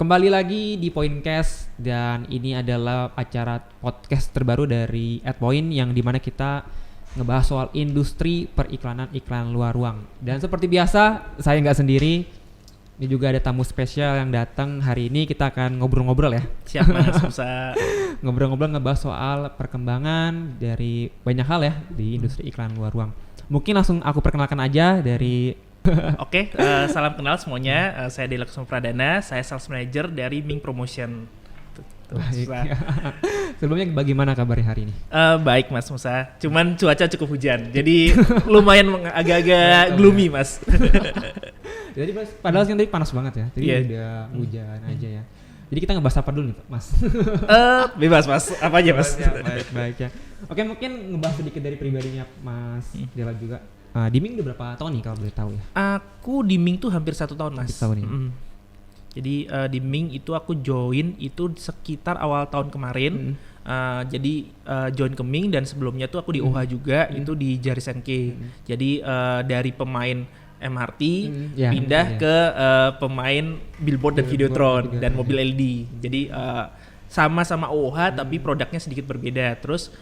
Kembali lagi di Pointcast dan ini adalah acara podcast terbaru dari @point yang dimana kita ngebahas soal industri periklanan iklan luar ruang. Dan seperti biasa saya nggak sendiri, ini juga ada tamu spesial yang datang hari ini. Kita akan ngobrol-ngobrol ya. Siap Mas, bisa Ngobrol-ngobrol ngebahas soal perkembangan dari banyak hal ya di industri iklan luar ruang. Mungkin langsung aku perkenalkan aja dari Oke, salam kenal semuanya. Saya Dela Kusuma Pradana, saya sales manager dari Ming Promotion. Baik. Sebelumnya bagaimana kabarnya hari ini? Baik Mas Musa, cuman cuaca cukup hujan, jadi lumayan agak-agak gloomy Mas. Jadi padahal kan tadi panas banget ya, jadi udah hujan aja ya. Jadi kita ngebahas apa dulu nih Mas? Bebas Mas, apa aja Mas? Baik ya. Oke, mungkin ngebahas sedikit dari pribadinya Mas Dela juga. Di Ming udah berapa tahun nih kalau boleh tahu ya? Aku di Ming tuh hampir 1 tahun Mas. 1 tahun ya. Jadi di Ming itu aku join itu sekitar awal tahun kemarin. Jadi join ke Ming dan sebelumnya tuh aku di OHA juga, itu di Jari Senke. Jadi dari pemain MRT pindah ke pemain billboard dan videotron dan mobil LED. Jadi sama-sama OHA tapi produknya sedikit berbeda. Terus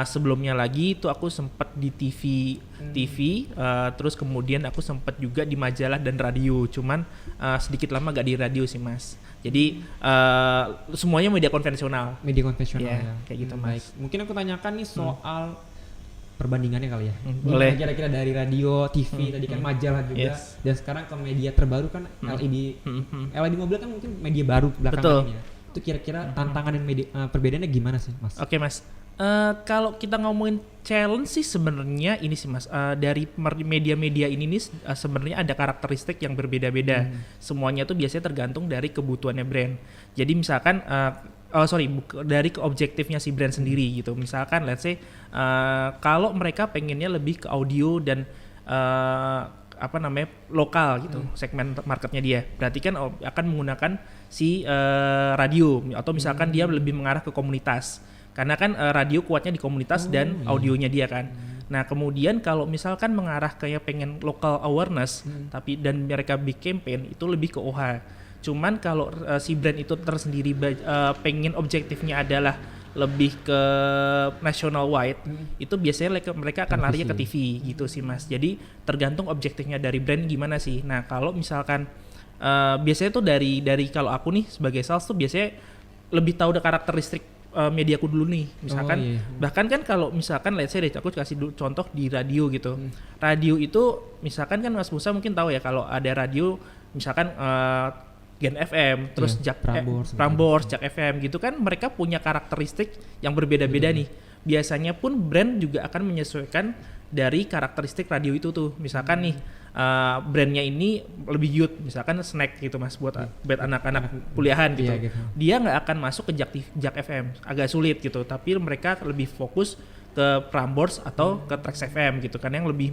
sebelumnya lagi itu aku sempat di TV, terus kemudian aku sempat juga di majalah dan radio, cuman sedikit lama gak di radio sih Mas. Jadi semuanya media konvensional. Ya. Kayak gitu Mas. Baik. Mungkin aku tanyakan nih soal perbandingannya kali ya. Boleh. Kira-kira dari radio, TV, tadi kan majalah juga, dan sekarang ke media terbaru kan LED. LED mobil kan mungkin media baru belakangan ini ya. Itu kira-kira tantangan dan perbedaannya gimana sih Mas? Oke Mas. Kalau kita ngomongin challenge sih sebenarnya ini sih Mas, dari media-media ini nih sebenarnya ada karakteristik yang berbeda-beda. Semuanya tuh biasanya tergantung dari kebutuhannya brand. Jadi misalkan dari objektifnya si brand sendiri gitu. Misalkan let's say kalau mereka pengennya lebih ke audio dan lokal gitu, segmen marketnya dia. Berarti kan akan menggunakan si radio, atau misalkan dia lebih mengarah ke komunitas. Karena kan radio kuatnya di komunitas dan audionya dia kan. Nah kemudian kalau misalkan mengarah kayak pengen local awareness, tapi dan mereka big campaign itu lebih ke OHA. Cuman kalau si brand itu tersendiri pengen objektifnya adalah lebih ke national wide, itu biasanya mereka akan larinya ke TV gitu sih Mas. Jadi tergantung objektifnya dari brand gimana sih. Nah kalau misalkan biasanya tuh dari kalau aku nih sebagai sales tuh biasanya lebih tahu karakteristik mediaku dulu nih, misalkan bahkan kan kalau misalkan let's say deh aku kasih contoh di radio gitu. Radio itu misalkan kan Mas Musa mungkin tahu ya, kalau ada radio misalkan Gen FM, terus Prambors, Jak FM gitu kan, mereka punya karakteristik yang berbeda-beda nih. Biasanya pun brand juga akan menyesuaikan dari karakteristik radio itu tuh. Misalkan nih brandnya ini lebih youth, misalkan snack gitu Mas, buat anak-anak kuliahan gitu. Dia nggak akan masuk ke Jak FM, agak sulit gitu. Tapi mereka lebih fokus ke Prambors atau ke Trax FM gitu kan, yang lebih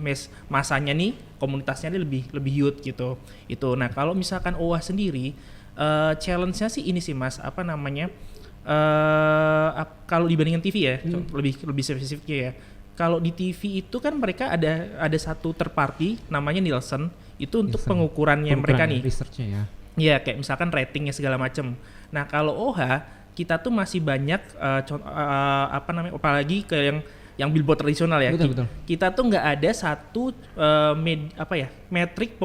masanya nih, komunitasnya ini lebih youth gitu. Itu. Nah kalau misalkan OWA sendiri, challenge-nya sih ini sih Mas, kalau dibandingkan TV ya, lebih spesifiknya ya. Kalau di TV itu kan mereka ada satu third party namanya Nielsen, itu untuk pengukurannya mereka nih. Research-nya ya. Iya, kayak misalkan ratingnya segala macam. Nah, kalau OHA kita tuh masih banyak apalagi ke yang billboard tradisional ya. Betul. Kita tuh nggak ada satu metrik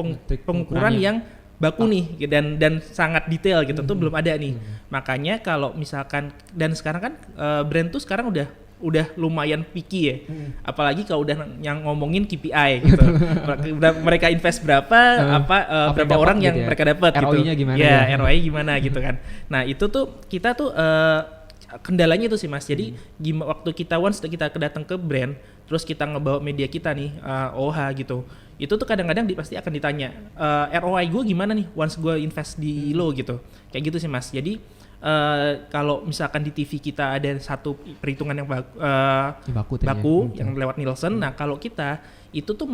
pengukuran yang baku nih dan sangat detail gitu, tuh belum ada nih. Makanya kalau misalkan, dan sekarang kan brand tuh sekarang udah lumayan picky ya. Apalagi kalau udah yang ngomongin KPI gitu. Mereka invest berapa, berapa orang yang mereka dapat gitu. ROI-nya gimana? Ya, ROI gimana gitu kan. Nah, itu tuh kita tuh kendalanya itu sih Mas. Jadi waktu kita datang ke brand, terus kita ngebawa media kita nih, OHA gitu. Itu tuh kadang-kadang pasti akan ditanya, ROI gue gimana nih once gue invest di lo gitu. Kayak gitu sih Mas. Jadi kalau misalkan di TV kita ada satu perhitungan yang baku yang lewat Nielsen. Nah kalau kita itu tuh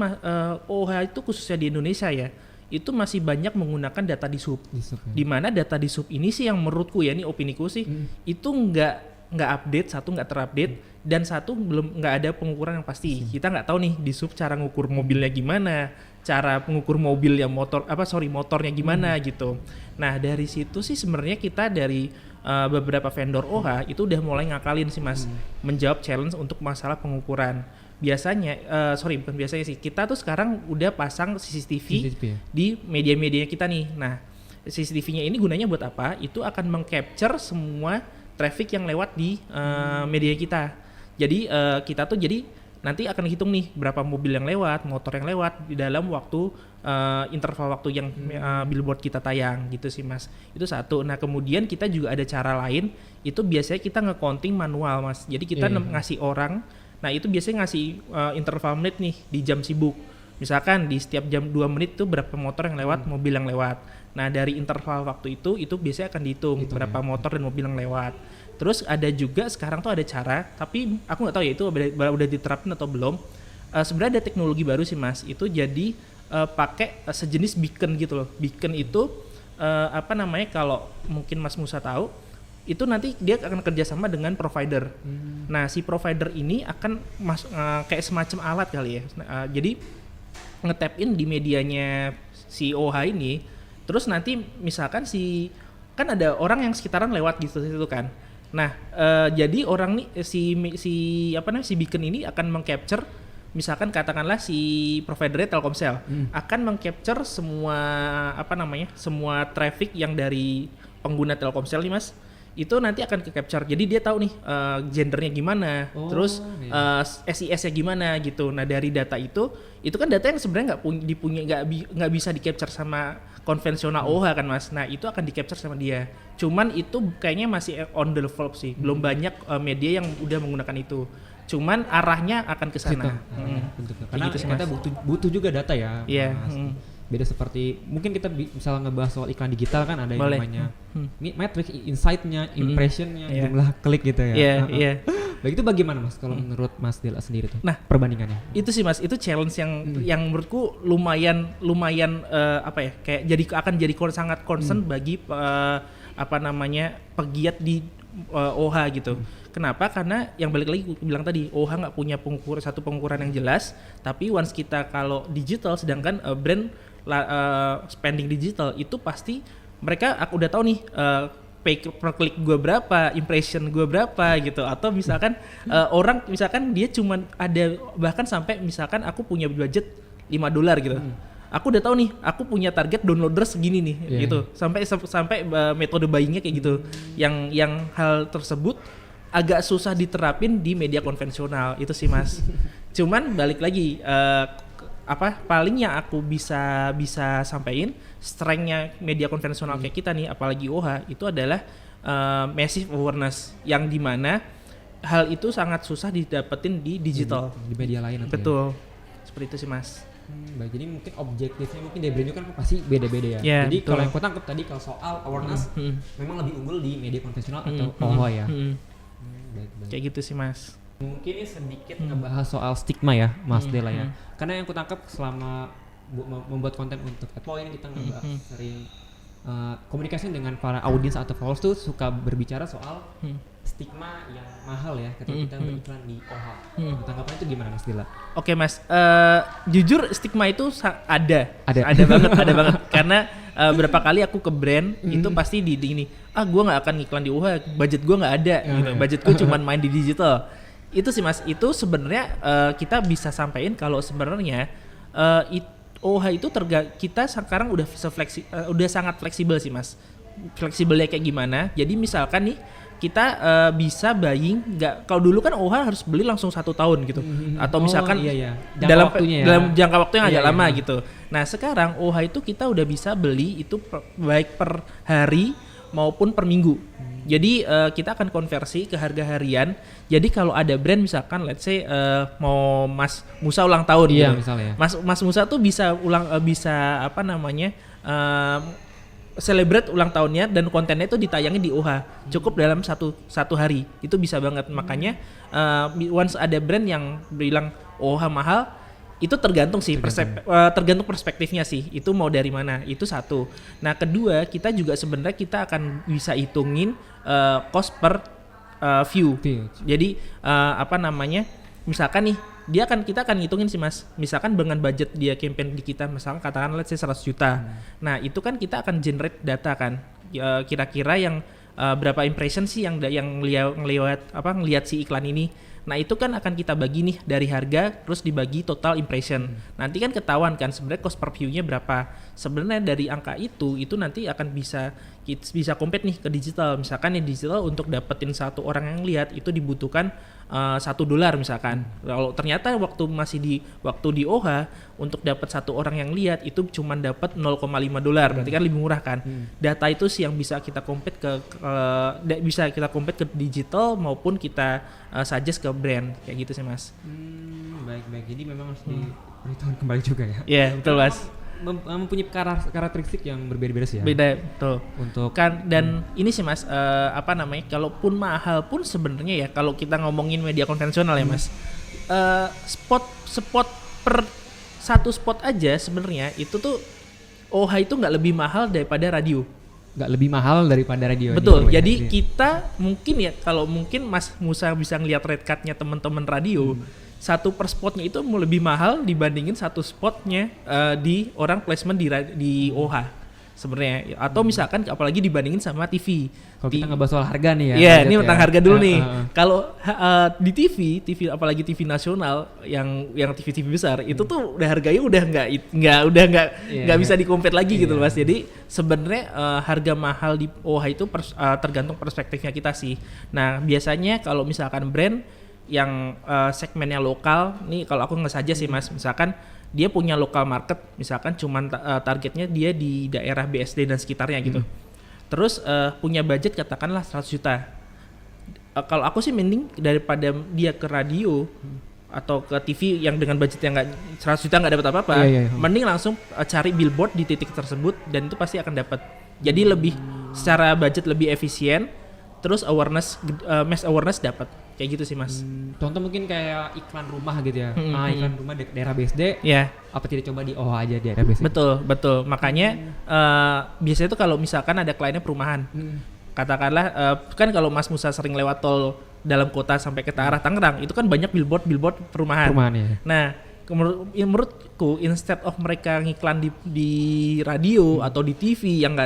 OHA itu khususnya di Indonesia ya, itu masih banyak menggunakan data di sub ya. Dimana data di sub ini sih yang menurutku ya, ini opiniku sih, itu nggak update, nggak terupdate. dan satu belum nggak ada pengukuran yang pasti. Kita nggak tahu nih di sub cara ngukur mobilnya gimana, cara pengukur mobil yang motornya gimana gitu. Nah dari situ sih sebenarnya kita dari beberapa vendor OH itu udah mulai ngakalin sih Mas, menjawab challenge untuk masalah pengukuran. Biasanya, bukan biasanya sih, kita tuh sekarang udah pasang CCTV ya? di media-medianya kita nih. Nah CCTV-nya ini gunanya buat apa? Itu akan meng-capture semua traffic yang lewat di media kita. Jadi kita tuh nanti akan hitung nih berapa mobil yang lewat, motor yang lewat di dalam waktu interval waktu yang billboard kita tayang gitu sih Mas. Itu satu. Nah kemudian kita juga ada cara lain, itu biasanya kita nge-counting manual Mas. Jadi kita ngasih orang, nah itu biasanya ngasih interval menit nih di jam sibuk. Misalkan di setiap jam 2 menit tuh berapa motor yang lewat, mobil yang lewat. Nah dari interval waktu itu biasanya akan dihitung berapa motor dan mobil yang lewat. Terus ada juga sekarang tuh ada cara, tapi aku nggak tahu ya itu udah diterapin atau belum. Sebenarnya ada teknologi baru sih Mas, itu jadi pakai sejenis beacon gitu loh. Beacon itu kalau mungkin Mas Musa tahu, itu nanti dia akan kerjasama dengan provider. Nah si provider ini akan kayak semacam alat kali ya. Jadi nge-tap in di medianya si OH ini, terus nanti misalkan kan ada orang yang sekitaran lewat gitu situ kan. Nah, jadi orang nih si beacon ini akan meng-capture, misalkan katakanlah si providernya Telkomsel akan meng-capture semua traffic yang dari pengguna Telkomsel nih Mas. Itu nanti akan ke-capture. Jadi dia tahu nih gendernya gimana, terus SIS-nya gimana gitu. Nah, dari data itu kan data yang sebenarnya nggak bisa di-capture sama konvensional OH kan Mas. Nah, itu akan di-capture sama dia. Cuman itu kayaknya masih on the develop sih. Belum banyak media yang udah menggunakan itu. Cuman arahnya akan ke sana. Karena gitu, kita butuh juga data ya. Iya. Beda seperti mungkin kita misalnya ngebahas soal iklan digital kan ada yang Boleh. namanya metric, insight-nya, impression-nya, jumlah klik gitu ya. Iya. Baik, itu bagaimana Mas kalau menurut Mas Dela sendiri tuh? Nah, perbandingannya. Itu sih Mas, itu challenge yang menurutku lumayan kayak akan jadi sangat concern bagi pegiat di OH gitu. Kenapa? Karena yang balik lagi gue bilang tadi, OH nggak punya satu pengukuran yang jelas. Tapi once kita kalau digital, sedangkan brand spending digital itu pasti mereka udah tahu nih pay per klik gue berapa, impression gue berapa gitu. Atau misalkan orang misalkan dia cuma ada, bahkan sampai misalkan aku punya budget $5 gitu. Aku udah tahu nih, aku punya target downloader segini nih gitu. Sampai metode buyingnya kayak gitu. Yang hal tersebut agak susah diterapin di media konvensional itu sih Mas. Cuman balik lagi paling yang aku bisa sampaikan, strength-nya media konvensional kayak kita nih, apalagi OH, itu adalah massive awareness yang dimana hal itu sangat susah didapetin di digital, di media lain. Betul, seperti itu sih Mas. Baik, jadi mungkin objektifnya mungkin dari brand kan pasti beda-beda ya. Jadi kalau yang aku tangkap tadi kalau soal awareness memang lebih unggul di media konvensional atau OH ya. Baik. Kayak gitu sih Mas. Mungkin ini sedikit ngebahas soal stigma ya Mas Dela ya. Karena yang aku tangkap selama membuat konten untuk AdPoint, kita ngebahas sering komunikasi dengan para audiens atau followers tuh suka berbicara soal stigma yang mahal ya ketika kita beriklan di OH. Tanggapannya itu gimana Mas Dela? Oke Mas, jujur stigma itu ada banget karena berapa kali aku ke brand itu pasti di ini, gue nggak akan iklan di OH, budget gue nggak ada, gitu. Budgetku cuma main di digital. Itu sih Mas, itu sebenarnya kita bisa sampaikan kalau sebenarnya OH itu kita sekarang udah sangat fleksibel sih Mas. Fleksibelnya kayak gimana? Jadi misalkan nih kita bisa buying, kalau dulu kan OH harus beli langsung 1 tahun gitu, atau misalkan dalam jangka waktu yang agak lama gitu. Nah sekarang OH itu kita udah bisa beli itu baik per hari maupun per minggu. Jadi kita akan konversi ke harga harian. Jadi kalau ada brand misalkan let's say mau Mas Musa ulang tahun gitu. Misalnya. Mas Musa tuh bisa celebrate ulang tahunnya dan kontennya itu ditayangin di OH. Cukup dalam satu hari. Itu bisa banget. Makanya once ada brand yang bilang OH mahal, itu tergantung sih tergantung perspektifnya sih, itu mau dari mana, itu satu. Nah kedua, kita juga sebenarnya kita akan bisa hitungin cost per view. View. Jadi apa namanya? Misalkan nih kita akan ngitungin sih Mas. Misalkan dengan budget dia campaign di kita misalkan katakan let's say 100 juta. Nah, itu kan kita akan generate data kan. Kira-kira yang berapa impression sih yang ngelihat si iklan ini. Nah, itu kan akan kita bagi nih dari harga terus dibagi total impression. Nanti kan ketahuan kan sebenarnya cost per view-nya berapa. Sebenarnya dari angka itu nanti akan bisa compete nih ke digital. Misalkan di digital untuk dapetin satu orang yang lihat itu dibutuhkan $1 misalkan. Kalau ternyata waktu di OHA untuk dapat satu orang yang lihat itu cuma dapat $0,5, berarti kan lebih murah kan. Data itu sih yang bisa kita compete ke digital maupun kita suggest ke brand kayak gitu sih Mas. Baik. Jadi memang harus diperhitungkan kembali juga ya. Iya, betul Mas. Mempunyai karakteristik yang berbeda-beda sih ya. Beda, betul. Untuk kan ini sih Mas, kalaupun mahal pun sebenarnya ya kalau kita ngomongin media konvensional ya Mas, spot per satu spot aja sebenarnya itu tuh OHA itu nggak lebih mahal daripada radio. Nggak lebih mahal daripada radio. Betul. Ya. Jadi kita mungkin ya kalau mungkin Mas Musa bisa ngelihat rate card-nya teman-teman radio. Satu per spotnya itu mau lebih mahal dibandingin satu spotnya di orang placement di OHA sebenarnya, atau misalkan apalagi dibandingin sama TV. Kalau kita ngebahas soal harga nih ya. Iya, ini tentang harga dulu nih. Kalau di TV apalagi TV nasional yang TV besar itu tuh udah harganya udah nggak bisa di-compete lagi gitu Mas. Jadi sebenarnya harga mahal di OHA itu tergantung perspektifnya kita sih. Nah, biasanya kalau misalkan brand yang segmennya lokal nih, kalau aku nggak saja sih Mas, misalkan dia punya lokal market, misalkan cuman targetnya dia di daerah BSD dan sekitarnya gitu, terus punya budget katakanlah 100 juta, kalau aku sih mending daripada dia ke radio atau ke TV yang dengan budget yang nggak 100 juta nggak dapat apa-apa, mending langsung cari billboard di titik tersebut dan itu pasti akan dapat. Jadi lebih secara budget lebih efisien, terus mass awareness dapat. Kayak gitu sih Mas. Contoh mungkin kayak iklan rumah gitu ya. Iklan rumah daerah BSD. Ya. Apa tidak coba di OHA aja daerah BSD? Betul. Makanya biasanya tuh kalau misalkan ada kliennya perumahan, katakanlah kan kalau Mas Musa sering lewat tol dalam kota sampai ke arah Tangerang, itu kan banyak billboard perumahan. Ya. Nah, menurutku instead of mereka ngiklan di radio atau di TV yang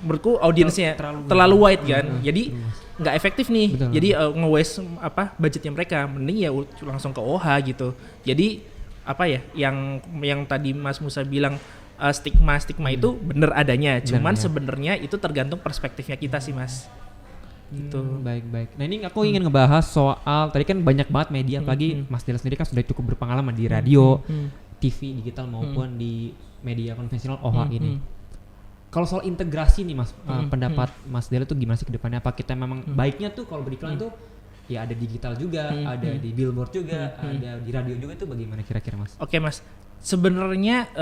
menurutku audiensnya terlalu wide kan. Jadi nggak efektif nih. Betul. Jadi nge-waste budgetnya mereka, mending ya langsung ke OHA gitu. Jadi yang tadi Mas Musa bilang stigma itu bener adanya, cuman sebenarnya itu tergantung perspektifnya kita sih Mas. Gitu. Baik. Nah, ini aku ingin ngebahas soal tadi kan banyak banget media, apalagi Mas Dela sendiri kan sudah cukup berpengalaman di radio, TV digital maupun di media konvensional OHA ini. Kalau soal integrasi nih Mas, pendapat Mas Dela tuh gimana sih ke depannya? Apa kita memang baiknya tuh kalau beriklan tuh ya ada digital juga, ada di billboard juga, ada di radio juga, itu bagaimana kira-kira Mas? Oke Mas, sebenarnya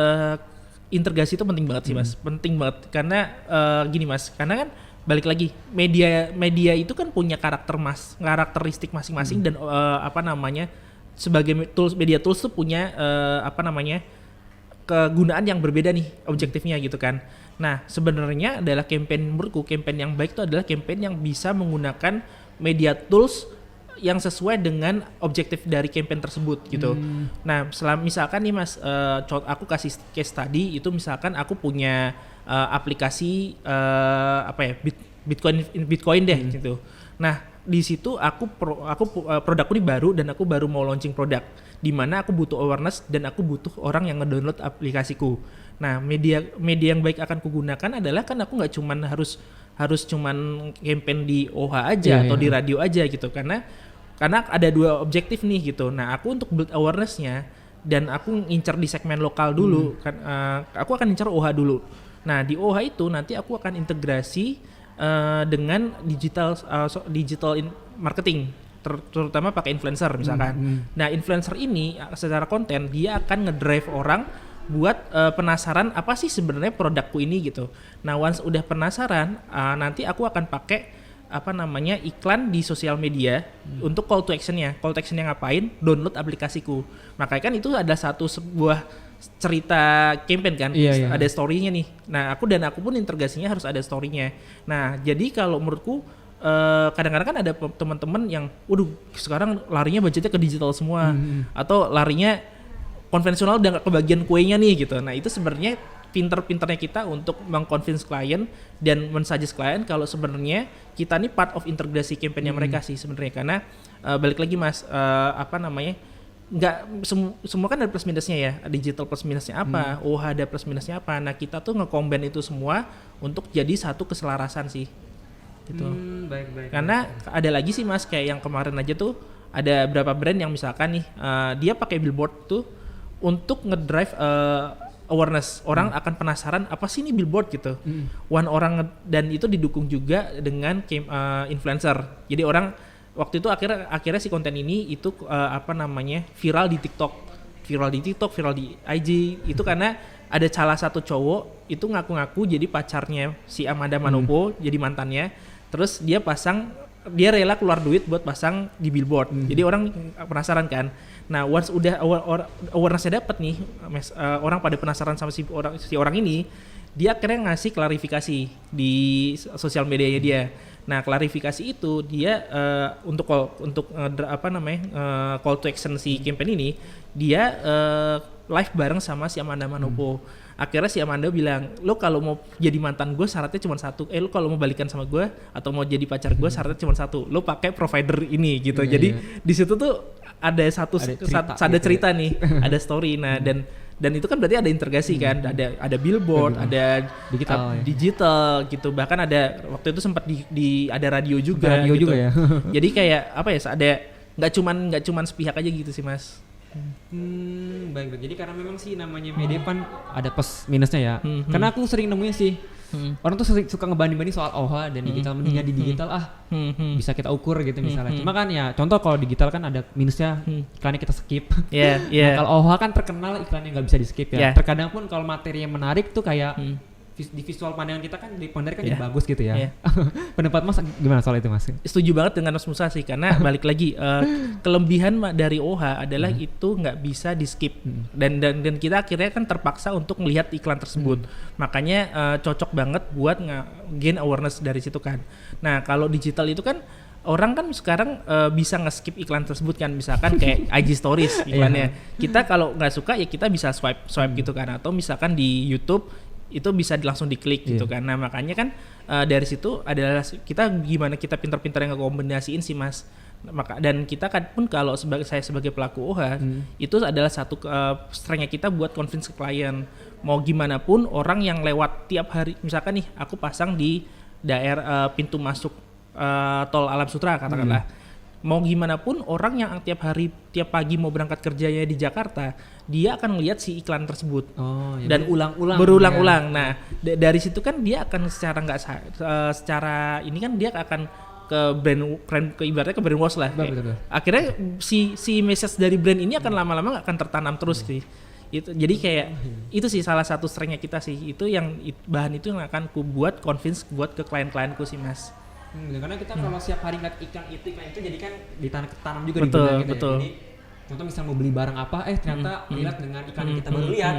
integrasi itu penting banget sih Mas, penting banget karena gini Mas, karena kan balik lagi media itu kan punya karakteristik masing-masing dan sebagai media tools tuh punya kegunaan yang berbeda nih objektifnya gitu kan. Nah, sebenarnya adalah menurutku campaign yang baik itu adalah campaign yang bisa menggunakan media tools yang sesuai dengan objektif dari campaign tersebut gitu. Nah, misalkan nih Mas, aku kasih case study itu, misalkan aku punya aplikasi Bitcoin deh gitu. Nah, di situ produkku ini baru dan aku baru mau launching produk, di mana aku butuh awareness dan aku butuh orang yang ngedownload aplikasiku. Nah, media yang baik akan kugunakan adalah kan aku nggak cuman harus cuman campaign di OHA aja atau di radio aja gitu, karena ada dua objektif nih gitu. Nah, aku untuk build awareness-nya dan aku ngincer di segmen lokal dulu kan, aku akan ngincer OHA dulu. Nah, di OHA itu nanti aku akan integrasi dengan digital marketing, terutama pakai influencer misalkan. Nah, influencer ini secara konten dia akan ngedrive orang buat penasaran apa sih sebenarnya produkku ini gitu. Nah, once udah penasaran, nanti aku akan pakai iklan di sosial media untuk call to actionnya. Call to actionnya ngapain? Download aplikasiku. Makanya kan itu ada sebuah cerita campaign kan, ada story-nya nih. Nah, aku pun integrasinya harus ada story-nya. Nah, jadi kalau menurutku kadang-kadang kan ada teman-teman yang, waduh sekarang larinya budgetnya ke digital semua, atau larinya konvensional udah nggak kebagian kuenya nih gitu. Nah itu sebenarnya pinter-pinternya kita untuk mengconvince klien dan mensuggest klien kalau sebenarnya kita nih part of integrasi campaign-nya mereka sih sebenarnya, karena balik lagi Mas, nggak semua kan ada plus minusnya ya, digital plus minusnya apa, OH ada plus minusnya apa. Nah kita tuh nge-combine itu semua untuk jadi satu keselarasan sih gitu. Baik. Karena ada lagi sih Mas, kayak yang kemarin aja tuh ada beberapa brand yang misalkan nih dia pakai billboard tuh untuk ngedrive awareness, orang akan penasaran apa sih ini billboard gitu. Orang dan itu didukung juga dengan influencer. Jadi orang waktu itu akhirnya si konten ini itu viral di TikTok, viral di IG itu karena ada salah satu cowok itu ngaku-ngaku jadi pacarnya si Amanda Manopo, jadi mantannya. Terus dia rela keluar duit buat pasang di billboard. Jadi orang penasaran kan. Nah, once udah awareness-nya dapat nih, orang pada penasaran sama si orang ini, dia akhirnya ngasih klarifikasi di sosial medianya dia. Nah, klarifikasi itu dia call to action si campaign ini, dia live bareng sama si Amanda Manopo. Akhirnya si Amanda bilang, lo kalau mau jadi mantan gue syaratnya cuma satu, lo kalau mau balikan sama gue atau mau jadi pacar gue syaratnya cuma satu, lo pakai provider ini gitu. Jadi di situ tuh ada cerita nih, ada story. Nah dan itu kan berarti ada integrasi kan, ada billboard, ada digital gitu. Bahkan ada waktu itu sempat ada radio juga gitu. Juga ya. Jadi kayak apa ya, ada nggak cuman sepihak aja gitu sih Mas. Baik. Jadi karena memang sih namanya media kan ada plus minusnya ya. Karena aku sering nemuin sih orang tuh suka ngebanding-banding soal OHA dan digital, mendingan di digital bisa kita ukur gitu misalnya. Cuma kan ya contoh kalau digital kan ada minusnya, iklannya kita skip. Nah, kalau OHA kan terkenal iklannya nggak bisa di skip ya. Terkadang pun kalau materi yang menarik tuh kayak di visual pandangan kita kan di ponder kan jadi bagus gitu ya. Pendapat Mas gimana soal itu Mas? Setuju banget dengan Mas Musa sih, karena balik lagi kelebihan dari OHA adalah itu nggak bisa di skip dan kita akhirnya kan terpaksa untuk melihat iklan tersebut. Makanya cocok banget buat gain awareness dari situ kan. Nah kalau digital itu kan orang kan sekarang bisa nge-skip iklan tersebut kan, misalkan kayak IG Stories iklannya. Kita kalau nggak suka ya kita bisa swipe gitu kan, atau misalkan di YouTube itu bisa langsung diklik gitu kan. Nah makanya kan dari situ adalah kita gimana kita pintar-pintar yang ngekombinasiin sih Mas. Dan kita kan pun kalau saya sebagai pelaku OHA itu adalah satu strength-nya kita buat convince ke klien. Mau gimana pun orang yang lewat tiap hari, misalkan nih aku pasang di daerah pintu masuk tol Alam Sutra katakanlah. Mau gimana pun orang yang tiap pagi mau berangkat kerjanya di Jakarta, dia akan melihat si iklan tersebut dan berulang-ulang. Nah dari situ kan dia akan secara ini kan dia akan ke ibaratnya ke brainwash lah. Akhirnya si message dari brand ini akan lama-lama akan tertanam terus sih. Itu jadi kayak itu sih salah satu strength-nya kita sih. Itu yang bahan itu yang akan ku buat convince buat ke klien-klienku sih Mas. Karena kita kalau setiap hari ngeliat iklan itu jadi kan ditanam juga di benak kita. Jadi contoh misalnya mau beli barang apa, ternyata melihat dengan iklan yang kita baru lihat,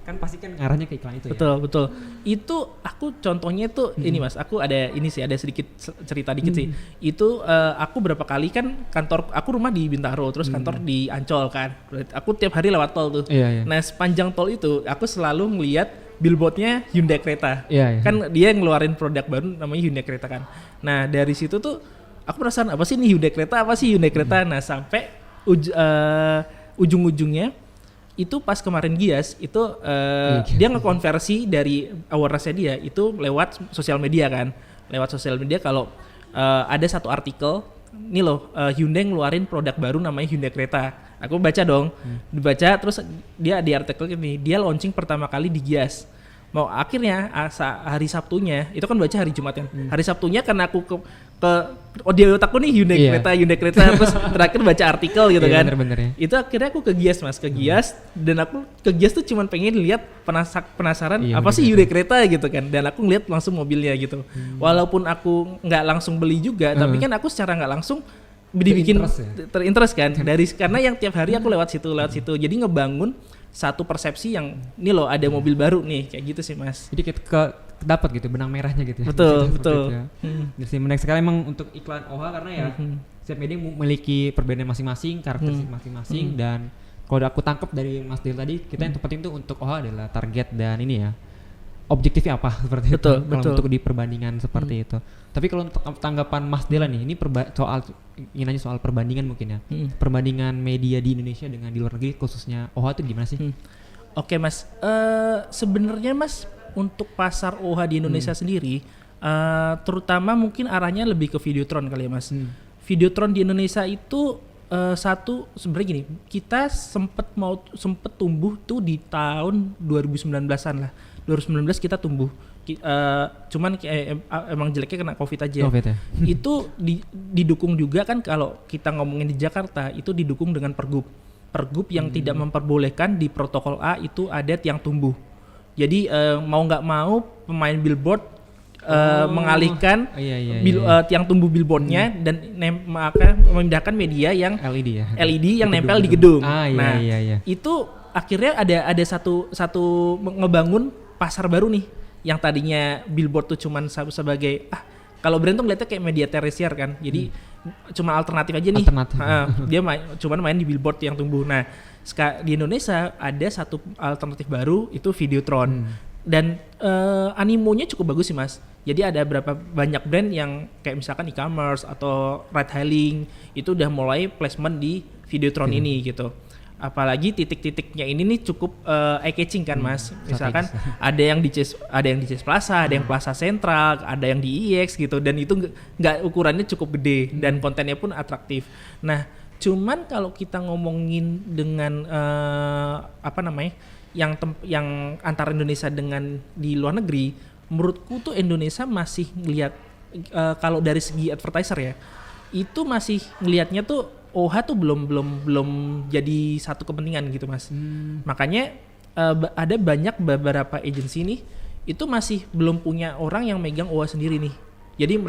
kan pasti kan ngarahnya ke iklan itu. Betul. Itu aku contohnya tuh ini Mas, aku ada sedikit cerita dikit sih. Itu aku berapa kali kan aku rumah di Bintaro, terus kantor di Ancol kan. Aku tiap hari lewat tol tuh. Nah sepanjang tol itu aku selalu ngeliat billboardnya Hyundai Creta. Kan dia ngeluarin produk baru namanya Hyundai Creta kan. Nah dari situ tuh aku penasaran apa sih ini Hyundai Creta. Nah sampai ujung-ujungnya itu pas kemarin Gias itu dia ngekonversi dari awareness-nya dia itu lewat sosial media kan. Lewat sosial media kalau ada satu artikel nih loh Hyundai ngeluarin produk baru namanya Hyundai Creta. Aku baca dong, dibaca terus dia di artikel ini dia launching pertama kali di Gias. Mau akhirnya hari Sabtunya itu kan baca hari Jumat kan. Hari Sabtunya karena aku ke di otakku nih Hyundai Creta terus terakhir baca artikel gitu kan. Bener, ya. Itu akhirnya aku ke Gias Mas, dan aku ke Gias tuh cuman pengen lihat penasaran apa sih Hyundai Creta gitu kan. Dan aku ngeliat langsung mobilnya gitu. Walaupun aku nggak langsung beli juga, tapi kan aku secara nggak langsung dibikin terinterest kan karena yang tiap hari aku lewat situ jadi ngebangun satu persepsi yang ini loh ada mobil baru nih kayak gitu sih Mas. Jadi dapat gitu benang merahnya gitu ya. Betul, Seperti betul. itu ya. Jadi menarik sekali emang untuk iklan OHA karena ya setiap media memiliki perbedaan masing-masing, karakteristik masing-masing dan kalau aku tangkap dari Mas Del tadi kita yang terpenting tuh untuk OHA adalah target dan ini ya objektifnya apa seperti Betul, itu. Kalau betul. untuk di perbandingan seperti itu. Tapi kalau untuk tanggapan Mas Dela nih, ini ingin nanya soal perbandingan mungkin ya. Perbandingan media di Indonesia dengan di luar negeri khususnya OHA itu gimana sih? Oke Mas, sebenarnya Mas untuk pasar OHA di Indonesia sendiri, terutama mungkin arahnya lebih ke Videotron kali ya Mas. Videotron di Indonesia itu satu sebenarnya gini, kita sempet tumbuh tuh di tahun 2019-an lah. 2019 kita tumbuh, cuman emang jeleknya kena COVID aja. COVID ya? Itu didukung juga kan kalau kita ngomongin di Jakarta itu didukung dengan pergub yang tidak memperbolehkan di protokol A itu ada tiang tumbuh. Jadi mau nggak mau pemain billboard mengalihkan tiang tumbuh billboardnya dan memindahkan media yang LED yang nempel di gedung. Itu akhirnya ada satu ngebangun pasar baru nih yang tadinya billboard tuh cuman sebagai kalau brand tuh ngeliatnya kayak media tersier kan, jadi cuma alternatif aja nih. Dia cuman main di billboard yang tumbuh. Nah di Indonesia ada satu alternatif baru itu Videotron dan animonya cukup bagus sih Mas. Jadi ada banyak brand yang kayak misalkan e-commerce atau ride hailing itu udah mulai placement di Videotron ini gitu. Apalagi titik-titiknya ini nih cukup eye-catching kan Mas. Misalkan ada yang di Chase Plaza, ada yang Plaza Central, ada yang di IX gitu dan itu nggak ukurannya cukup gede dan kontennya pun atraktif. Nah, cuman kalau kita ngomongin dengan yang antara Indonesia dengan di luar negeri, menurutku tuh Indonesia masih ngelihat kalau dari segi advertiser ya, itu masih ngelihatnya tuh OHA tuh belum jadi satu kepentingan gitu Mas. Makanya ada banyak beberapa agensi nih itu masih belum punya orang yang megang OHA sendiri nih. Jadi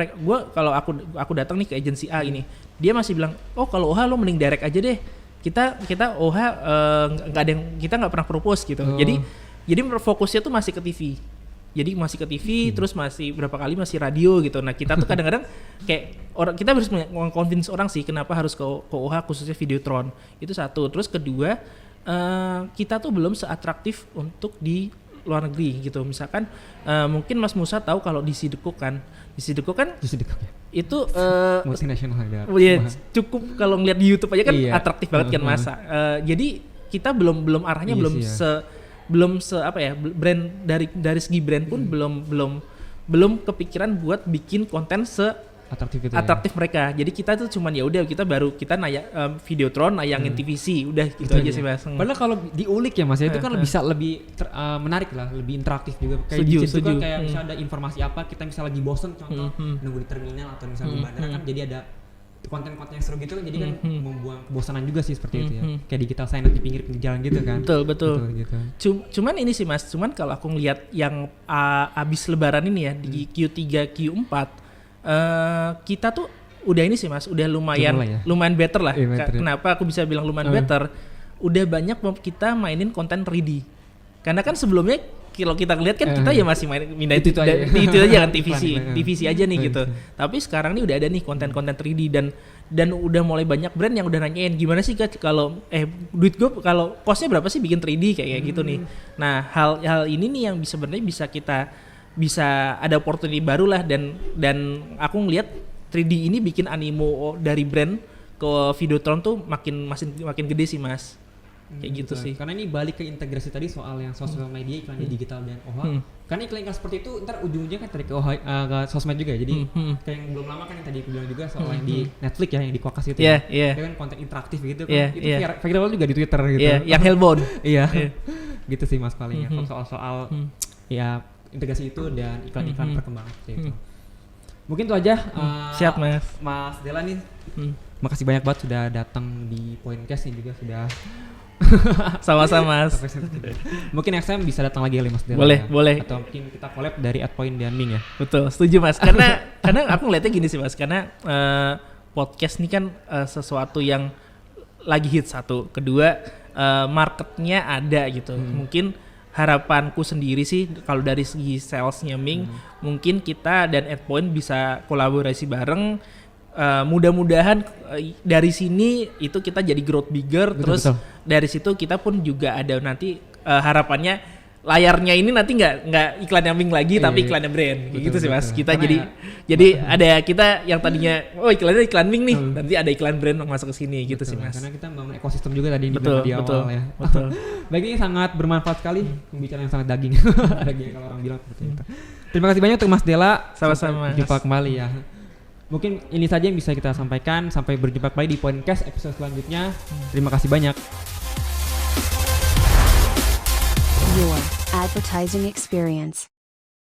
kalau aku datang nih ke agensi A ini, dia masih bilang, "Oh, kalau OHA lo mending direct aja deh. Kita OHA kita nggak pernah propose gitu." Jadi fokusnya tuh masih ke TV. Jadi masih ke TV, terus masih berapa kali masih radio gitu. Nah kita tuh kadang-kadang kayak kita harus convince orang sih kenapa harus ke OHA khususnya Videotron. Itu satu. Terus kedua, kita tuh belum seatraktif untuk di luar negeri gitu. Misalkan mungkin Mas Musa tahu kalau di Sideko kan itu multinasional cukup kalau ngeliat di YouTube aja kan atraktif banget kan Mas. Jadi kita belum arahnya brand dari segi brand pun belum kepikiran buat bikin konten atraktif mereka. Jadi kita tuh cuman kita Videotron nayangin TVC udah gitu aja sih Mas. Padahal kalau diulik ya Mas itu kan bisa lebih menarik lah, lebih interaktif juga. Kayak di situ kan kayak misalnya ada informasi apa, kita misalnya lagi bosen contoh nunggu di terminal atau misalnya di bandara kan jadi ada konten-konten yang seru gitu kan, jadi kan membuang kebosanan juga sih seperti itu ya. Kayak digital sign di pinggir jalan gitu kan. Betul. Gitu. Cuman ini sih Mas, kalau aku ngelihat yang abis lebaran ini ya di Q3 Q4 kita tuh udah ini sih Mas, udah lumayan better lah. Kenapa aku bisa bilang lumayan better? Udah banyak kita mainin konten 3D. Karena kan sebelumnya kalau kita lihat kan kita ya masih mindahin itu aja kan TVC aja nih gitu. Tapi sekarang nih udah ada nih konten-konten 3D dan udah mulai banyak brand yang udah nanyain gimana sih Kak kalau duit gue kalau costnya berapa sih bikin 3D kayak gitu nih. Nah hal ini nih yang sebenarnya bisa ada opportunity baru lah dan aku ngelihat 3D ini bikin animo dari brand ke Videotron tuh makin gede sih Mas. Kayak gitu sih. Karena ini balik ke integrasi tadi soal yang sosial media, iklan digital dan OHA. Karena iklan seperti itu ntar ujung-ujungnya kan tarik ke OHA, ke sosmed juga. Jadi kayak yang belum lama kan yang tadi aku bilang juga soal yang di Netflix ya, yang di Quockas itu. Itu kan konten interaktif gitu kan. Itu viral juga di Twitter gitu. Yang Hellbound. Gitu sih Mas palingnya. Soal ya integrasi itu dan iklan-iklan perkembangan seperti itu. Mungkin itu aja. Siap Mas Dela nih. Makasih banyak banget sudah datang di Pointcast ini juga sudah. Sama-sama. Mungkin next time bisa datang lagi Mas Dela. Boleh. Atau mungkin kita collab dari @point dan Ming ya. Betul, setuju Mas. Karena aku ngeliatnya gini sih Mas. Karena podcast ini kan sesuatu yang lagi hit satu. Kedua marketnya ada gitu. Mungkin harapanku sendiri sih kalau dari segi salesnya Ming, mungkin kita dan Adpoint bisa kolaborasi bareng. Mudah-mudahan dari sini itu kita jadi growth bigger, terus dari situ kita pun juga ada nanti harapannya layarnya ini nanti nggak iklan Ming lagi tapi iklannya brand kayak gitu sih Mas. Kita jadi ada kita yang tadinya iklannya iklan Ming nih, nanti ada iklan brand masuk ke sini gitu sih Mas. Karena kita membangun ekosistem juga tadi di betul, awal ya. Betul. Baik, ini sangat bermanfaat sekali pembicaraan yang sangat daging. Daging kalau orang bilang seperti itu. Terima kasih banyak untuk Mas Dela. Sama-sama. Jumpa kembali ya. Mungkin ini saja yang bisa kita sampaikan. Sampai berjumpa kembali di podcast episode selanjutnya. Terima kasih banyak. Your advertising experience.